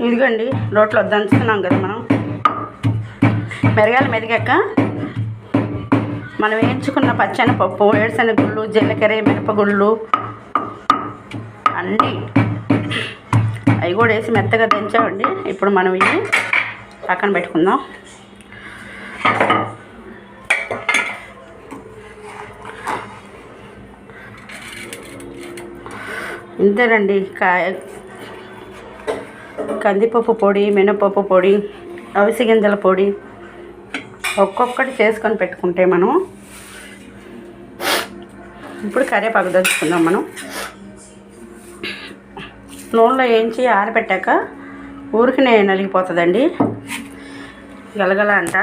ఇదిగోండి రోట్లో దంచుతున్నాం కదా మనం. మిరగాయలు మెదిగాక మనం వేయించుకున్న పచ్చెనపప్పు, వేరుశనగుళ్ళు, జీలకర్ర, మిరపగుళ్ళు అన్నీ అవి కూడా వేసి మెత్తగా దంచామండి. ఇప్పుడు మనం ఇవి పక్కన పెట్టుకుందాం. ఇంతేనండి. కందిపప్పు పొడి, మినపప్పు పొడి, అవిసె గింజల పొడి ఒక్కొక్కటి చేసుకొని పెట్టుకుంటే మనం ఇప్పుడు కరివేపాకు దంచుకుందాం. మనం నూనెలో వేయించి ఆరబెట్టాక ఊరికి నలిగిపోతుందండి, గలగల అంట.